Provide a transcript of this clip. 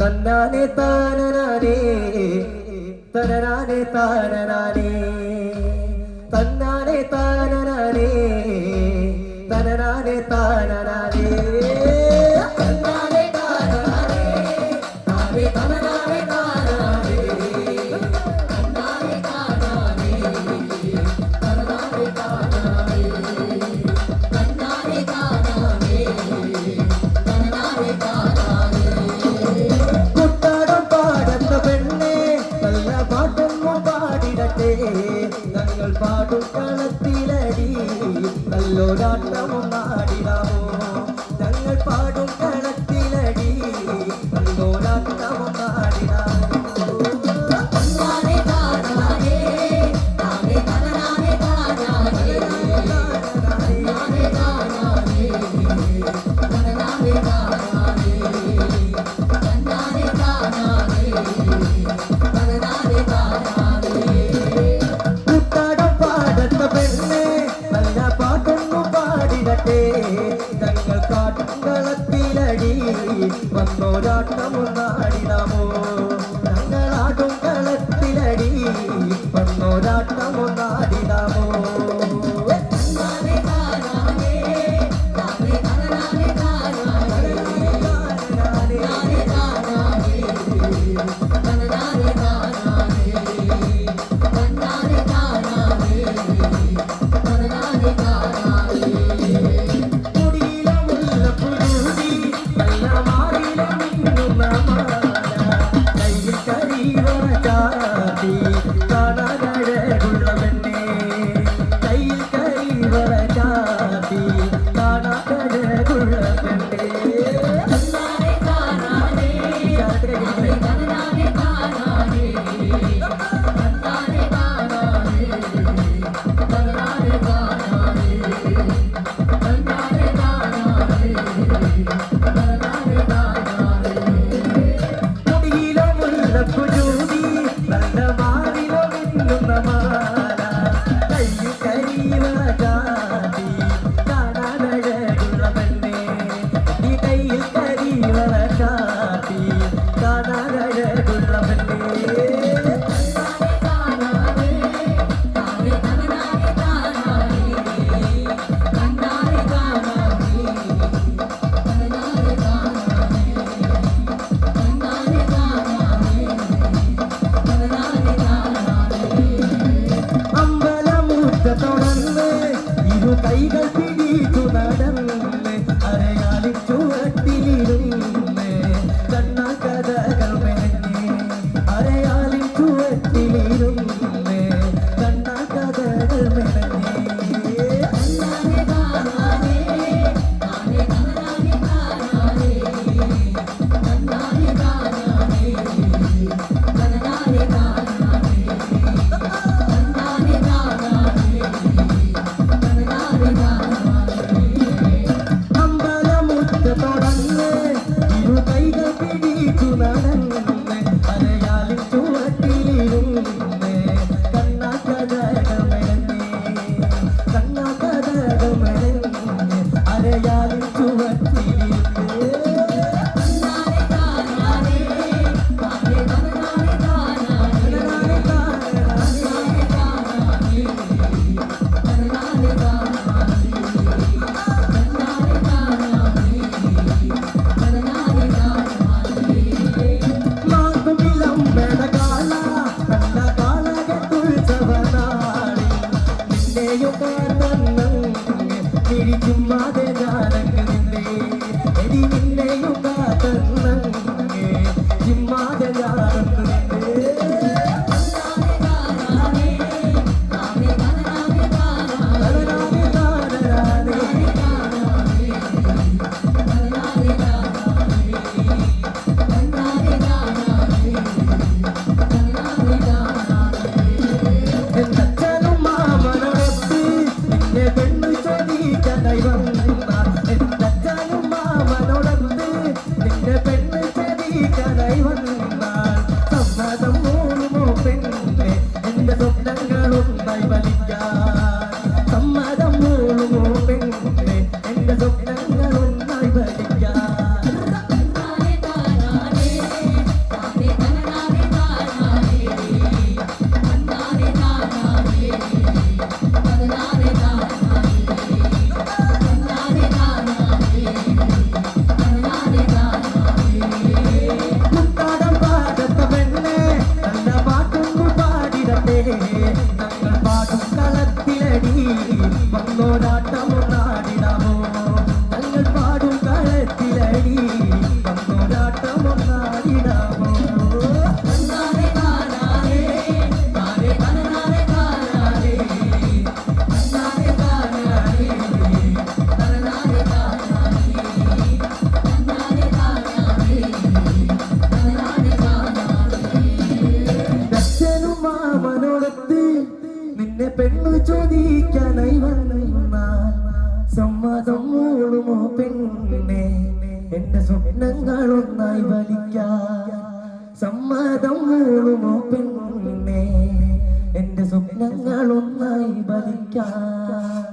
തന്നാനെ താനനാനേ തനനാനെ താനനാനേ തന്നാനെ താനനാനേ തനനാനെ താനനാനേ തന്നാനെ താനനാനേ താനേ തനനാനെ താനനാനേ തന്നാനെ താനനാനേ തനനാനെ താനനാനേ തന്നാനെ താനനാനേ തനനാനെ താനനാനേ കുട്ടാടം പാടുന്ന പെണ്ണേ നല്ല പാട്ടൊന്നും പാടിടട്ടെ ഞങ്ങൾ പാടും കളത്തിലടി നല്ലൊരാട്ടവും നാടിടാമോ ഞങ്ങൾ പാടും കളത്തിലടി നല്ലൊരാട്ടവും നാടിടാമോ ഞങ്ങൾ കാട്ടുകളത്തിലടി വന്നോരാട്ടവും നാടിടാമോ ഞങ്ങളാടും കളത്തിലടി വന്നോരാട്ടവും നാടിടാമോ കൈകൾ പിടിച്ചു നടന്ന് അരയാലിൻ ചുവട്ടിലിരുന്ന് കണ്ണാ കഥകൾ മെനഞ്ഞ് അരയാലിൻ ചുവട്ടിലിരുന്ന് കണ്ണാ കഥകൾ മെനഞ്ഞ് ചുമ്മാതെ ഞാനങ്ങ് എടി നിന്നെയും കാത്തങ്ങ് ചുമ്മാതെ ഞാനങ്ങ് സ്വപ്നങ്ങളൊന്നായി വലിക്കാൻ സമ്മതം മൂളുമോ പെണ്ണേ, എന്റെ സ്വപ്നങ്ങളൊന്നായി വലിക്കാൻ.